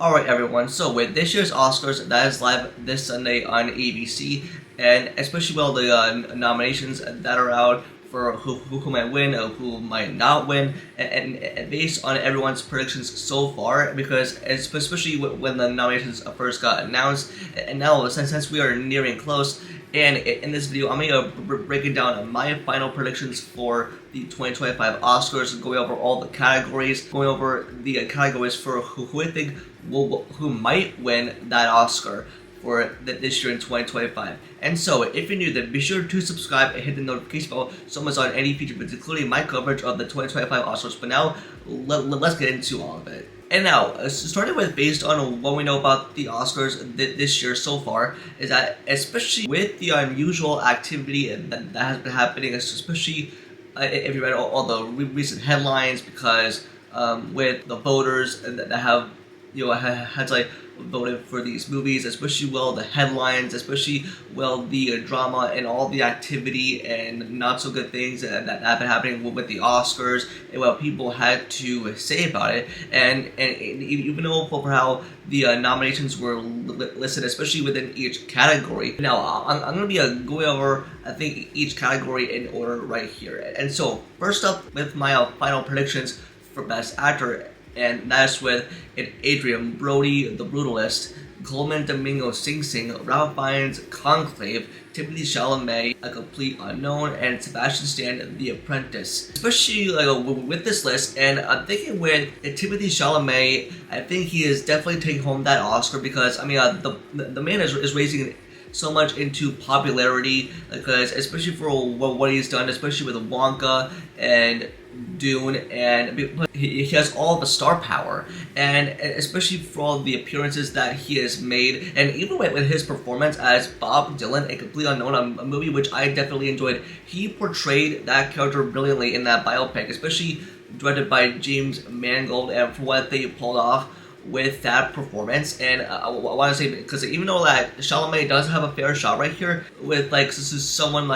Alright everyone, so with this year's Oscars, that is live this Sunday on ABC, and especially with all the nominations that are out for who might win or who might not win, and based on everyone's predictions so far, because especially when the nominations first got announced, and now since we are nearing close, and in this video, I'm going to break it down my final predictions for the 2025 Oscars, going over all the categories, going over the categories for who I think who might win that Oscar for this year in 2025. And so, if you're new, then be sure to subscribe and hit the notification bell so much on any future videos, including my coverage of the 2025 Oscars. But now, let's get into all of it. And now, starting with based on what we know about the Oscars this year so far, is that especially with the unusual activity that has been happening, especially if you read all the recent headlines, because with the voters that have had to voted for these movies, especially the headlines, especially the drama and all the activity and not so good things that have been happening with the Oscars and what people had to say about it, and even though for how the nominations were listed, especially within each category. Now I'm going to be going over I think each category in order right here. And so first up with my final predictions for Best Actor, and that's with Adrian Brody, The Brutalist, Coleman Domingo, Sing Sing, Ralph Fiennes, Conclave, Timothée Chalamet, A Complete Unknown, and Sebastian Stan, The Apprentice. Especially with this list, and I'm thinking with Timothée Chalamet, I think he is definitely taking home that Oscar, because I mean the man is raising so much into popularity, because especially for what he's done, especially with Wonka and Dune, and he has all the star power, and especially for all the appearances that he has made, and even with his performance as Bob Dylan, A Complete Unknown, a movie which I definitely enjoyed. He portrayed that character brilliantly in that biopic, especially directed by James Mangold, and for what they pulled off with that performance. And I want to say, because even though that Chalamet does have a fair shot right here with this is someone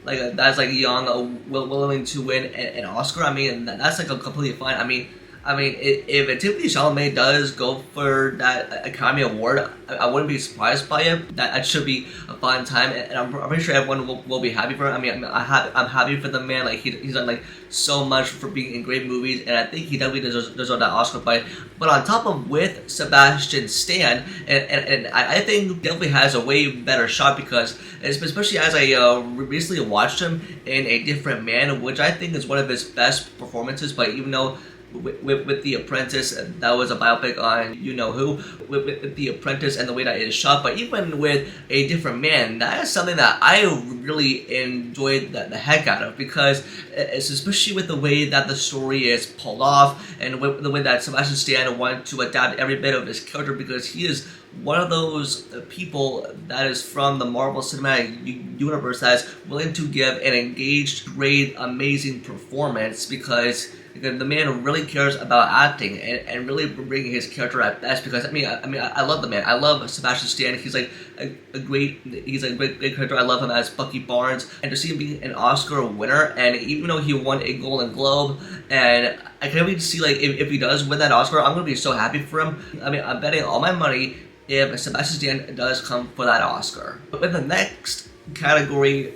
that's young, willing to win an Oscar. I mean, that's a completely fine. I mean, if Timothée Chalamet does go for that Academy Award, I wouldn't be surprised by it. That should be a fun time, and I'm pretty sure everyone will be happy for it. I mean, I'm happy for the man. He's done so much for being in great movies, and I think he definitely deserves that Oscar fight. But on top of with Sebastian Stan, and I think definitely has a way better shot, because especially as I recently watched him in A Different Man, which I think is one of his best performances. But even though with The Apprentice, that was a biopic on you-know-who, with The Apprentice and the way that it is shot, but even with A Different Man, that is something that I really enjoyed the heck out of, because it's especially with the way that the story is pulled off, and with the way that Sebastian Stan wanted to adapt every bit of his character, because he is one of those people that is from the Marvel Cinematic Universe that is willing to give an engaged, great, amazing performance, because the man really cares about acting and really bringing his character at best. Because I love the man. I love Sebastian Stan. He's a great character. I love him as Bucky Barnes, and to see him being an Oscar winner, and even though he won a Golden Globe, and I can't wait to see if he does win that Oscar, I'm gonna be so happy for him. I mean, I'm betting all my money if Sebastian Stan does come for that Oscar. But in the next category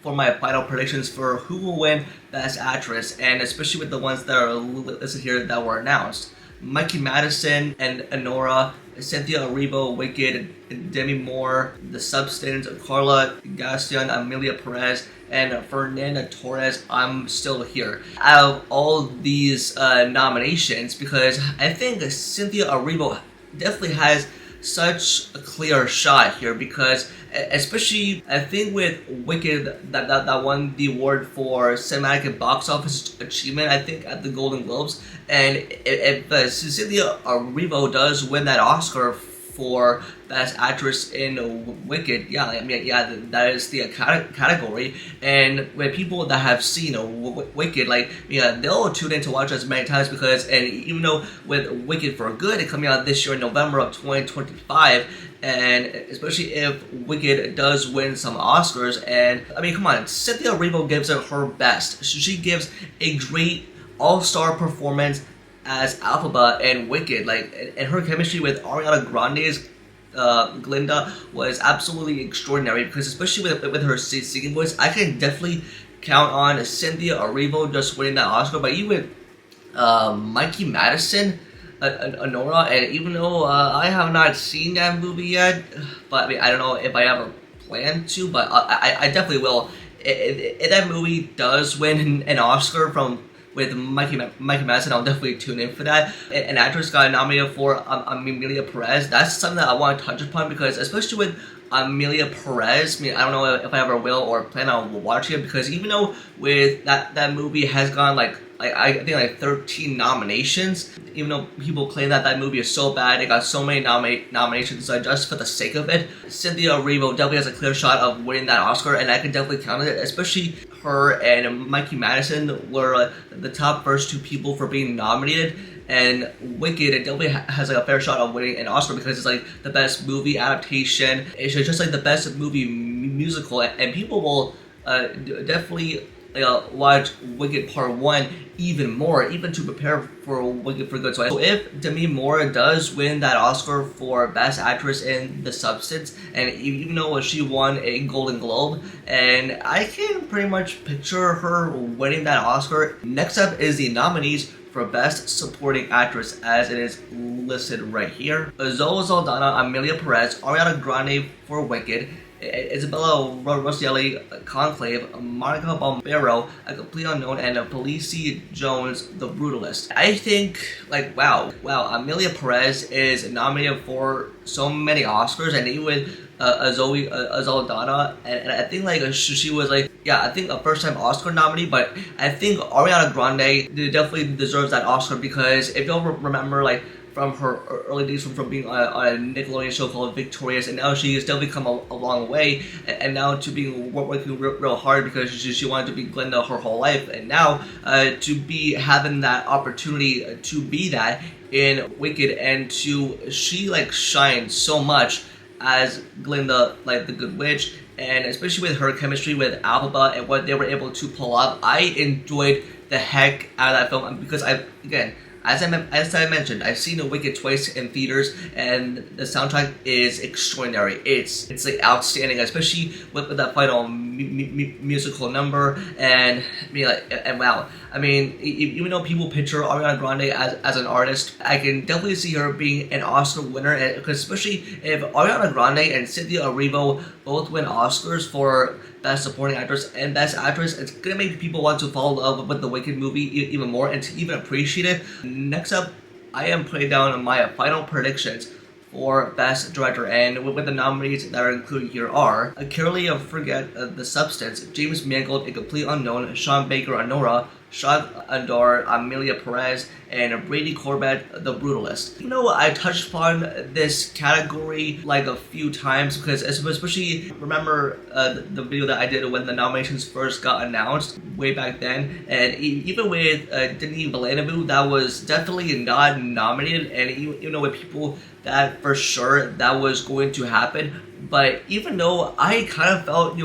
for my final predictions for who will win Best Actress, and especially with the ones that are listed here that were announced: Mikey Madison and Honora, Cynthia Erivo, Wicked, Demi Moore, The Substance, Carla Gaston, Amelia Perez, and Fernanda Torres, I'm Still Here. Out of all these nominations, because I think Cynthia Erivo definitely has such a clear shot here, because especially I think with Wicked that won the award for cinematic and box office achievement, I think at the Golden Globes, and if Cynthia Erivo does win that Oscar for Best Actress in Wicked, that is the category. And with people that have seen Wicked, they'll tune in to watch as many times, because, and even though with Wicked for Good, it coming out this year in November of 2025, and especially if Wicked does win some Oscars, and I mean, come on, Cynthia Erivo gives it her best. She gives a great all-star performance as Alphaba and Wicked. Like, and her chemistry with Ariana Grande's Glinda was absolutely extraordinary, because especially with her singing voice, I can definitely count on Cynthia Erivo just winning that Oscar. But even Mikey Madison, Honora, and even though I have not seen that movie yet, but I mean, I don't know if I ever plan to, but I definitely will. If that movie does win an Oscar with Mikey Madison, I'll definitely tune in for that. An actress got nominated for Amelia Perez. That's something that I want to touch upon, because especially with Amelia Perez, I mean, I don't know if I ever will or plan on watching it, because even though with that movie has gone like I think like 13 nominations, even though people claim that movie is so bad, it got so many nominations, just for the sake of it, Cynthia Erivo definitely has a clear shot of winning that Oscar, and I can definitely count on it. Especially her and Mikey Madison were the top first two people for being nominated. And Wicked, it definitely has like a fair shot of winning an Oscar, because it's like the best movie adaptation. It's just like the best movie musical, and people will definitely watch Wicked Part 1 even more, even to prepare for Wicked for Good. So if Demi Moore does win that Oscar for Best Actress in The Substance, and even though she won a Golden Globe, and I can pretty much picture her winning that Oscar. Next up is the nominees for Best Supporting Actress, as it is listed right here. Zoe Saldana, Amelia Perez, Ariana Grande for Wicked, Isabella Rossellini, Conclave, Monica Bombero, A Complete Unknown, and Felicity Jones, The Brutalist. I think, like, wow, Amelia Perez is nominated for so many Oscars, and even with Zoe Saldana, and I think like she was like, yeah, I think a first-time Oscar nominee, but I think Ariana Grande definitely deserves that Oscar, because if you'll remember, like, from her early days from being on a Nickelodeon show called Victorious, and now she has definitely come a long way, and now to being working real hard, because she wanted to be Glinda her whole life, and now to be having that opportunity to be that in Wicked, and she like shines so much as Glinda, like the Good Witch, and especially with her chemistry with Alphaba and what they were able to pull off. I enjoyed the heck out of that film, because as I mentioned, I've seen The Wicked twice in theaters, and the soundtrack is extraordinary. It's like outstanding, especially with that final musical number. And I mean, wow. I mean, even though people picture Ariana Grande as an artist, I can definitely see her being an Oscar winner. And because especially if Ariana Grande and Cynthia Erivo both win Oscars for Best Supporting Actress and Best Actress, it's gonna make people want to fall in love with the Wicked movie even more, and to even appreciate it. Next up, I am putting down my final predictions for Best Director, and with the nominees that are included here are Carolee of Forget The Substance, James Mangold, A Complete Unknown, Sean Baker, Honora, Shad Andor, Amelia Perez, and Brady Corbett, The Brutalist. You know, I touched upon this category like a few times, because especially remember the video that I did when the nominations first got announced way back then, and even with Denis Villeneuve, that was definitely not nominated, and you know, with people that for sure that was going to happen. But even though I kind of felt,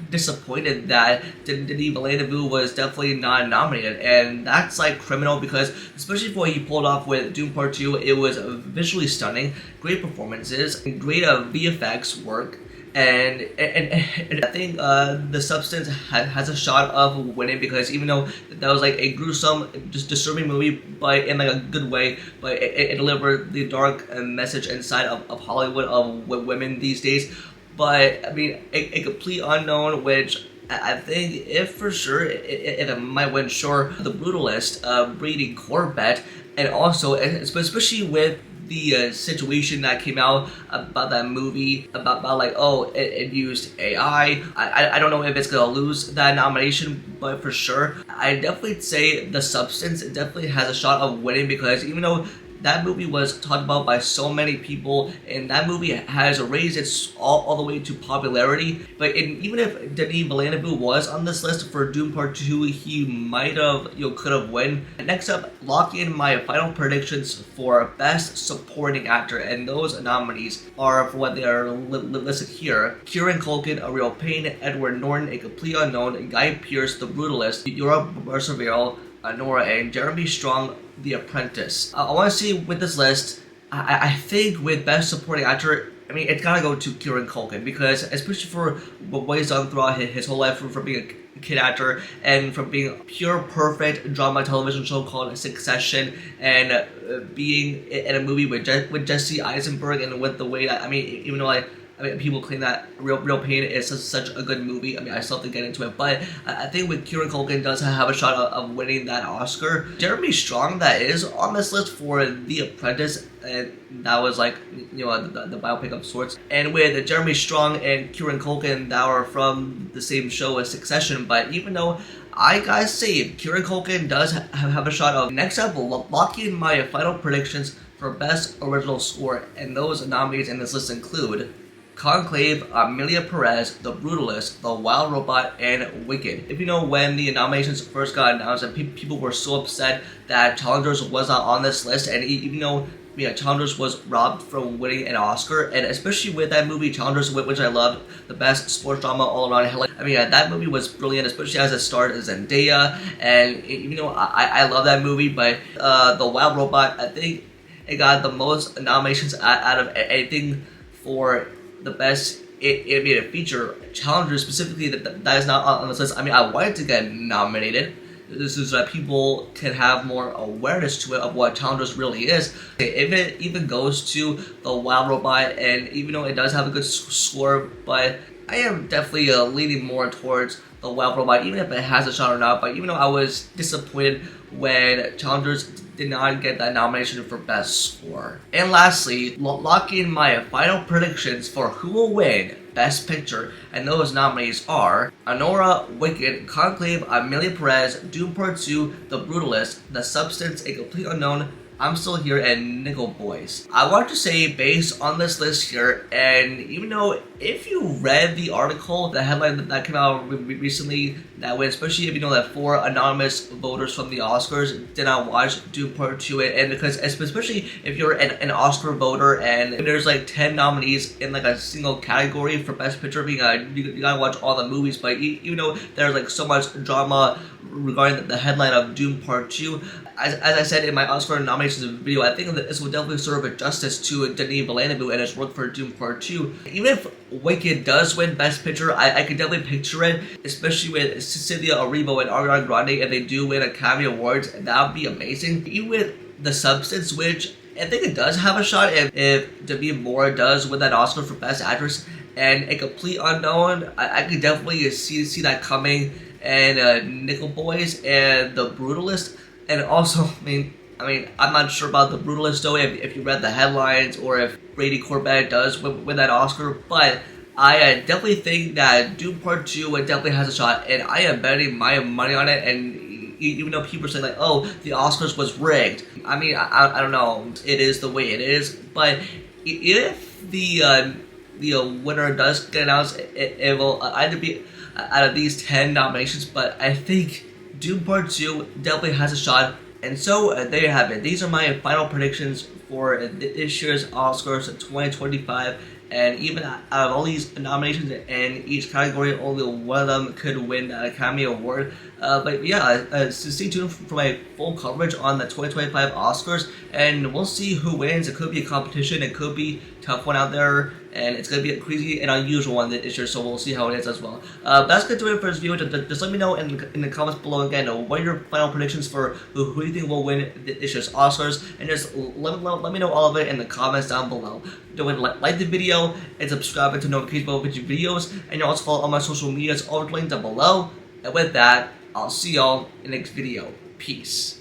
disappointed that Denis Villeneuve was definitely not nominated, and that's like criminal, because especially for what he pulled off with Dune Part 2, it was visually stunning, great performances, and great VFX work. And I think The Substance has a shot of winning, because even though that was like a gruesome, just disturbing movie, but in like a good way, but it delivered the dark message inside of Hollywood of women these days. But I mean, a Complete Unknown, which I think if for sure if it might win, sure, The Brutalist, Brady Corbett, and also especially with the situation that came out about that movie, about like, oh, it used AI. I don't know if it's gonna lose that nomination, but for sure, I definitely say The Substance definitely has a shot of winning, because even though that movie was talked about by so many people, and that movie has raised its all the way to popularity. But even if Denis Villeneuve was on this list for Dune Part 2, he might have, could have won. Next up, locking in my final predictions for Best Supporting Actor, and those nominees are for what they are listed here: Kieran Culkin, A Real Pain, Edward Norton, A Complete Unknown, Guy Pearce, The Brutalist, Yura Barcivale, Nora, and Jeremy Strong The Apprentice. I want to see with this list. I think with Best Supporting Actor, I mean, it's gotta go to Kieran Culkin because, especially for what he's done throughout his whole life, from being a kid actor and from being a pure perfect drama television show called Succession, and being in a movie with Jesse Eisenberg, and with the way that, I mean, even though people claim that Real Pain is such a good movie. I mean, I still have to get into it, but I think with Kieran Culkin does have a shot of winning that Oscar. Jeremy Strong, that is on this list for The Apprentice, and that was like, the biopic of sorts. And with Jeremy Strong and Kieran Culkin, that were from the same show as Succession, but even though I gotta say, Kieran Culkin does have a shot of. Next up, locking my final predictions for Best Original Score, and those nominees in this list include Conclave, Amelia Perez, The Brutalist, The Wild Robot, and Wicked. If you know, when the nominations first got announced, and people were so upset that Challengers was not on this list, and even though Challengers was robbed from winning an Oscar, and especially with that movie Challengers, which I loved, the best sports drama all around. I mean, that movie was brilliant, especially as it starred Zendaya, and even though I love that movie, but The Wild Robot, I think it got the most nominations out of anything for the best animated feature. Challengers specifically, that is not on this list. I mean, I wanted to get nominated. This is so that people can have more awareness to it of what Challengers really is. If it even goes to The Wild Robot, and even though it does have a good score, but I am definitely leaning more towards The Wild Robot, even if it has a shot or not. But even though I was disappointed when Challengers did not get that nomination for Best Score. And lastly, locking my final predictions for who will win Best Picture, and those nominees are Anora, Wicked, Conclave, Amelia Perez, Dune Part 2, The Brutalist, The Substance, A Complete Unknown, I'm Still Here, and Nickel Boys. I want to say, based on this list here, and even though if you read the article, the headline that came out recently, that way, especially if you know that 4 anonymous voters from the Oscars did not watch Dune Part 2, and because, especially if you're an Oscar voter, and there's like 10 nominees in like a single category for Best Picture, being you gotta watch all the movies, but even though there's like so much drama regarding the headline of Dune Part 2, as I said in my Oscar nominations video, I think that this will definitely serve a justice to Denis Villeneuve and his work for Dune Part 2. Even if Wicked does win Best Picture, I could definitely picture it, especially with Cecilia Erivo and Ariana Grande, if they do win Academy Awards, that would be amazing. Even with The Substance, which I think it does have a shot if Demi Moore does win that Oscar for Best Actress, and A Complete Unknown, I could definitely see that coming, and Nickel Boys and The Brutalist. And also, I mean, I'm not sure about The Brutalist though, if you read the headlines, or if Brady Corbett does win that Oscar, but I definitely think that Dune Part 2 definitely has a shot, and I am betting my money on it. And even though people are saying like, oh, the Oscars was rigged, I mean, I don't know, it is the way it is, but if the winner does get announced, it will either be out of these 10 nominations, but I think Dune Part 2 definitely has a shot. And so there you have it. These are my final predictions for this year's Oscars 2025. And even out of all these nominations in each category, only one of them could win an Academy Award. But yeah, so stay tuned for my full coverage on the 2025 Oscars, and we'll see who wins. It could be a competition, it could be a tough one out there, and it's going to be a crazy and unusual one this year, so we'll see how it is as well. That's going to do it for this video. Just let me know in the comments below again, what are your final predictions for who you think will win this year's Oscars, and just let me know all of it in the comments down below. Don't like the video and subscribe to notifications about future videos, and you also follow all my social medias, all linked down below. And with that, I'll see y'all in the next video. Peace.